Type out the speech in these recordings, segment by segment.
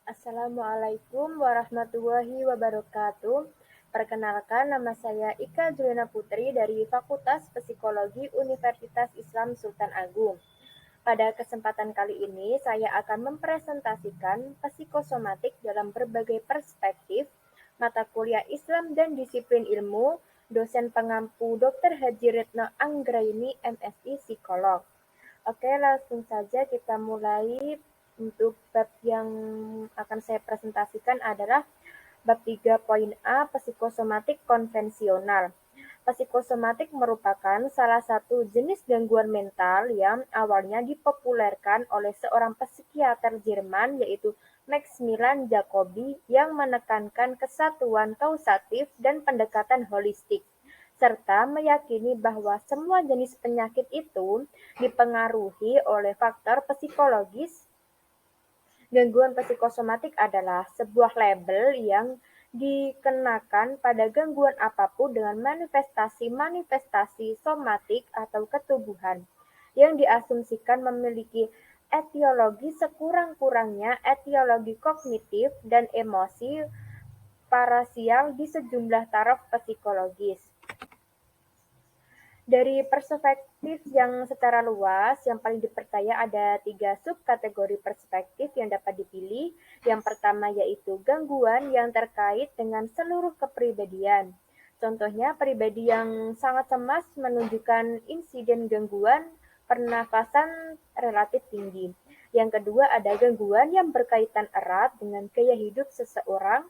Assalamualaikum warahmatullahi wabarakatuh. Perkenalkan, nama saya Ika Juliana Putri dari Fakultas Psikologi Universitas Islam Sultan Agung. Pada kesempatan kali ini, saya akan mempresentasikan psikosomatik dalam berbagai perspektif, mata kuliah Islam dan disiplin ilmu, dosen pengampu Dr. Haji Retno Anggraini, MSI Psikolog. Oke, langsung saja kita mulai. Untuk bab yang akan saya presentasikan adalah bab 3.A psikosomatik konvensional. Psikosomatik merupakan salah satu jenis gangguan mental yang awalnya dipopulerkan oleh seorang psikiater Jerman yaitu Maximilian Jacobi yang menekankan kesatuan kausatif dan pendekatan holistik serta meyakini bahwa semua jenis penyakit itu dipengaruhi oleh faktor psikologis. Gangguan psikosomatik adalah sebuah label yang dikenakan pada gangguan apapun dengan manifestasi-manifestasi somatik atau ketubuhan yang diasumsikan memiliki etiologi sekurang-kurangnya etiologi kognitif dan emosi parasial di sejumlah taraf psikologis. Dari perspektif yang secara luas, yang paling dipercaya ada 3 subkategori perspektif yang dapat dipilih. Yang pertama yaitu gangguan yang terkait dengan seluruh kepribadian. Contohnya, pribadi yang sangat cemas menunjukkan insiden gangguan pernafasan relatif tinggi. Yang kedua ada gangguan yang berkaitan erat dengan gaya hidup seseorang.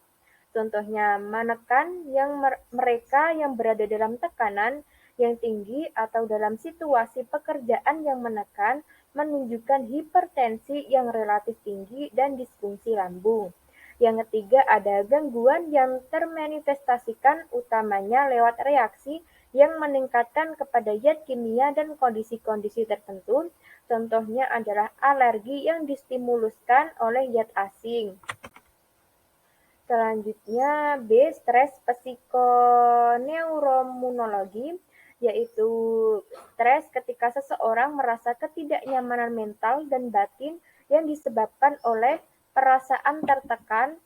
Contohnya menekan yang mereka yang berada dalam tekanan yang tinggi atau dalam situasi pekerjaan yang menekan menunjukkan hipertensi yang relatif tinggi dan disfungsi lambung. Yang ketiga ada gangguan yang termanifestasikan utamanya lewat reaksi yang meningkatkan kepada zat kimia dan kondisi-kondisi tertentu. Contohnya adalah alergi yang distimuluskan oleh zat asing. Selanjutnya B. Stres psikoneuroimunologi, yaitu stres ketika seseorang merasa ketidaknyamanan mental dan batin yang disebabkan oleh perasaan tertekan.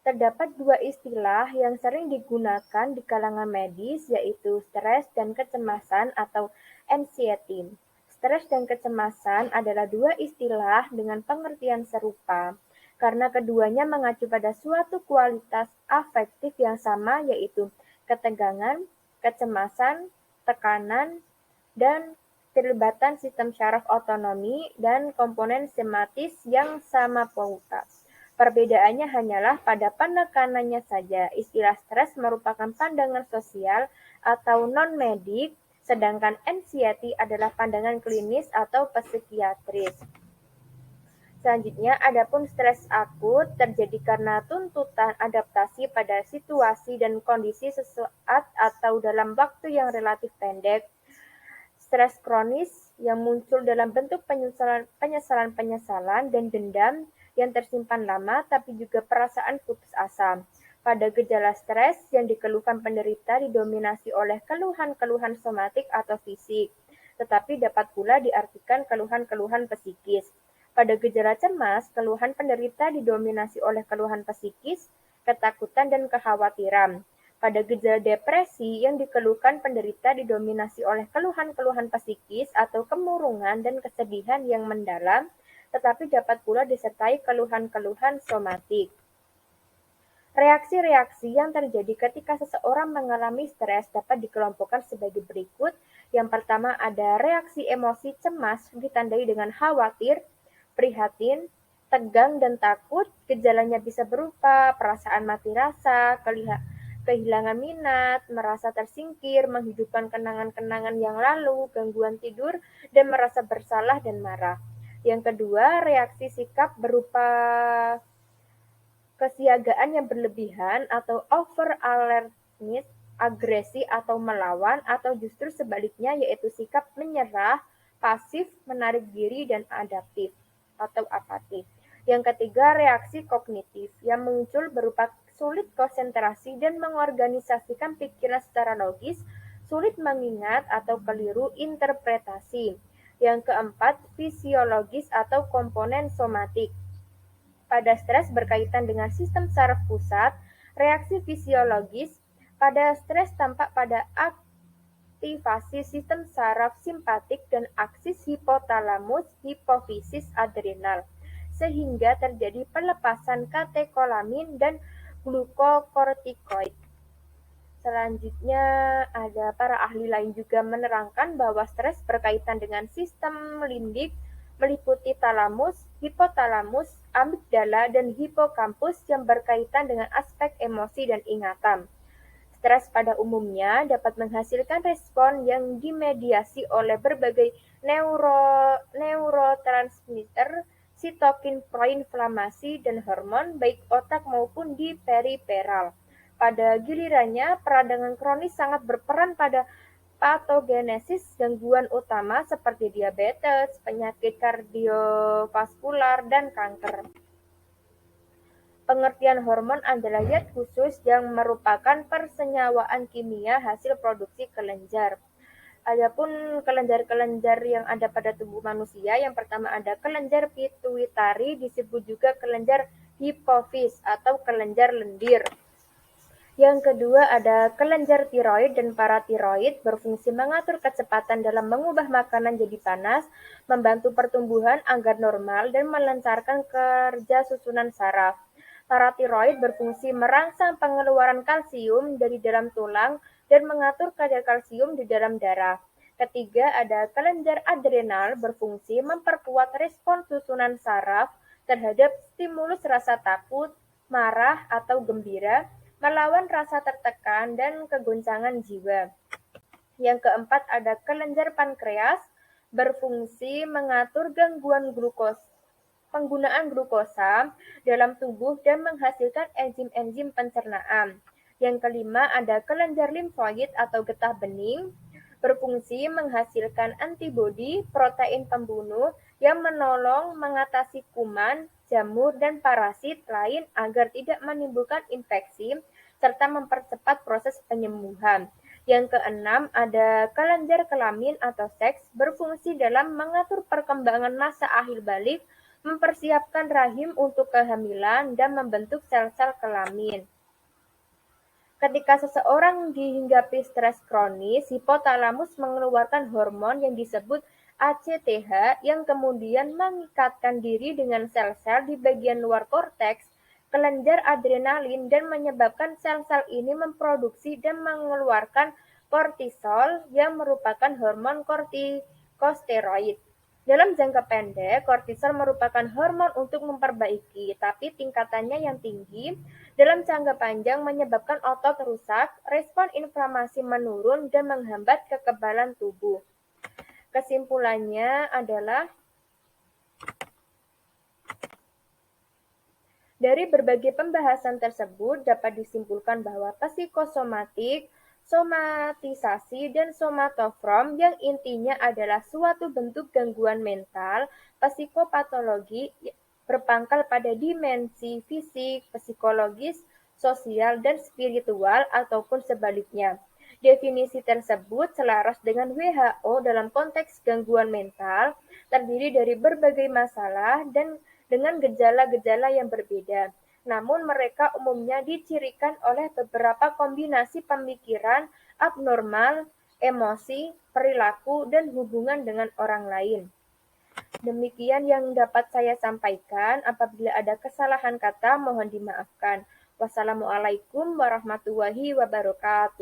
Terdapat dua istilah yang sering digunakan di kalangan medis, yaitu stres dan kecemasan atau anxiety. Stres dan kecemasan adalah dua istilah dengan pengertian serupa, karena keduanya mengacu pada suatu kualitas afektif yang sama, yaitu ketegangan, kecemasan, tekanan, dan keterlibatan sistem syaraf otonomi dan komponen somatis yang sama pula. Perbedaannya hanyalah pada penekanannya saja. Istilah stres merupakan pandangan sosial atau non-medik, sedangkan anxiety adalah pandangan klinis atau psikiatris. Selanjutnya, adapun stres akut terjadi karena tuntutan adaptasi pada situasi dan kondisi sesaat atau dalam waktu yang relatif pendek. Stres kronis yang muncul dalam bentuk penyesalan dan dendam yang tersimpan lama, tapi juga perasaan putus asa. Pada gejala stres yang dikeluhkan penderita didominasi oleh keluhan-keluhan somatik atau fisik, tetapi dapat pula diartikan keluhan-keluhan psikis. Pada gejala cemas, keluhan penderita didominasi oleh keluhan psikis, ketakutan, dan kekhawatiran. Pada gejala depresi yang dikeluhkan penderita didominasi oleh keluhan-keluhan psikis atau kemurungan dan kesedihan yang mendalam, tetapi dapat pula disertai keluhan-keluhan somatik. Reaksi-reaksi yang terjadi ketika seseorang mengalami stres dapat dikelompokkan sebagai berikut. Yang pertama ada reaksi emosi cemas ditandai dengan khawatir, prihatin, tegang, dan takut. Gejalanya bisa berupa perasaan mati rasa, kehilangan minat, merasa tersingkir, menghidupkan kenangan-kenangan yang lalu, gangguan tidur, dan merasa bersalah dan marah. Yang kedua, reaksi sikap berupa kesiagaan yang berlebihan atau over alertness, agresi atau melawan, atau justru sebaliknya yaitu sikap menyerah, pasif, menarik diri, dan adaptif atau apatis. Yang ketiga, reaksi kognitif yang muncul berupa sulit konsentrasi dan mengorganisasikan pikiran secara logis, sulit mengingat atau keliru interpretasi. Yang keempat, fisiologis atau komponen somatik Pada stres berkaitan dengan sistem saraf pusat, reaksi fisiologis pada stres tampak pada aktivasi sistem saraf simpatik dan aksis hipotalamus hipofisis adrenal, sehingga terjadi pelepasan katekolamin dan glukokortikoid. Selanjutnya, ada para ahli lain juga menerangkan bahwa stres berkaitan dengan sistem limbik meliputi talamus, hipotalamus, amigdala, dan hipokampus yang berkaitan dengan aspek emosi dan ingatan. Stres pada umumnya dapat menghasilkan respon yang dimediasi oleh berbagai neurotransmitter, sitokin proinflamasi, dan hormon baik otak maupun di periferal. Pada gilirannya, peradangan kronis sangat berperan pada patogenesis gangguan utama seperti diabetes, penyakit kardiovaskular, dan kanker. Pengertian hormon adalah zat khusus yang merupakan persenyawaan kimia hasil produksi kelenjar. Adapun kelenjar-kelenjar yang ada pada tubuh manusia, yang pertama ada kelenjar pituitari, disebut juga kelenjar hipofis atau kelenjar lendir. Yang kedua ada kelenjar tiroid dan paratiroid, berfungsi mengatur kecepatan dalam mengubah makanan jadi panas, membantu pertumbuhan agar normal, dan melancarkan kerja susunan saraf. Paratiroid berfungsi merangsang pengeluaran kalsium dari dalam tulang dan mengatur kadar kalsium di dalam darah. Ketiga ada kelenjar adrenal, berfungsi memperkuat respon susunan saraf terhadap stimulus rasa takut, marah, atau gembira, melawan rasa tertekan dan kegoncangan jiwa. Yang keempat ada kelenjar pankreas, berfungsi mengatur penggunaan glukosa dalam tubuh dan menghasilkan enzim-enzim pencernaan. Yang kelima ada kelenjar limfoid atau getah bening, berfungsi menghasilkan antibodi protein pembunuh yang menolong mengatasi kuman, jamur, dan parasit lain agar tidak menimbulkan infeksi serta mempercepat proses penyembuhan. Yang keenam ada kelenjar kelamin atau seks, berfungsi dalam mengatur perkembangan masa akhir balik, mempersiapkan rahim untuk kehamilan, dan membentuk sel-sel kelamin. Ketika seseorang dihinggapi stres kronis, hipotalamus mengeluarkan hormon yang disebut ACTH yang kemudian mengikatkan diri dengan sel-sel di bagian luar korteks, kelenjar adrenalin, dan menyebabkan sel-sel ini memproduksi dan mengeluarkan kortisol yang merupakan hormon kortikosteroid. Dalam jangka pendek, kortisol merupakan hormon untuk memperbaiki, tapi tingkatannya yang tinggi. Dalam jangka panjang menyebabkan otot rusak, respon inflamasi menurun, dan menghambat kekebalan tubuh. Kesimpulannya adalah dari berbagai pembahasan tersebut dapat disimpulkan bahwa psikosomatik, somatisasi, dan somatoform yang intinya adalah suatu bentuk gangguan mental, psikopatologi berpangkal pada dimensi fisik, psikologis, sosial, dan spiritual ataupun sebaliknya. Definisi tersebut selaras dengan WHO dalam konteks gangguan mental, terdiri dari berbagai masalah dan dengan gejala-gejala yang berbeda. Namun mereka umumnya dicirikan oleh beberapa kombinasi pemikiran abnormal, emosi, perilaku, dan hubungan dengan orang lain. Demikian yang dapat saya sampaikan. Apabila ada kesalahan kata, mohon dimaafkan. Wassalamualaikum warahmatullahi wabarakatuh.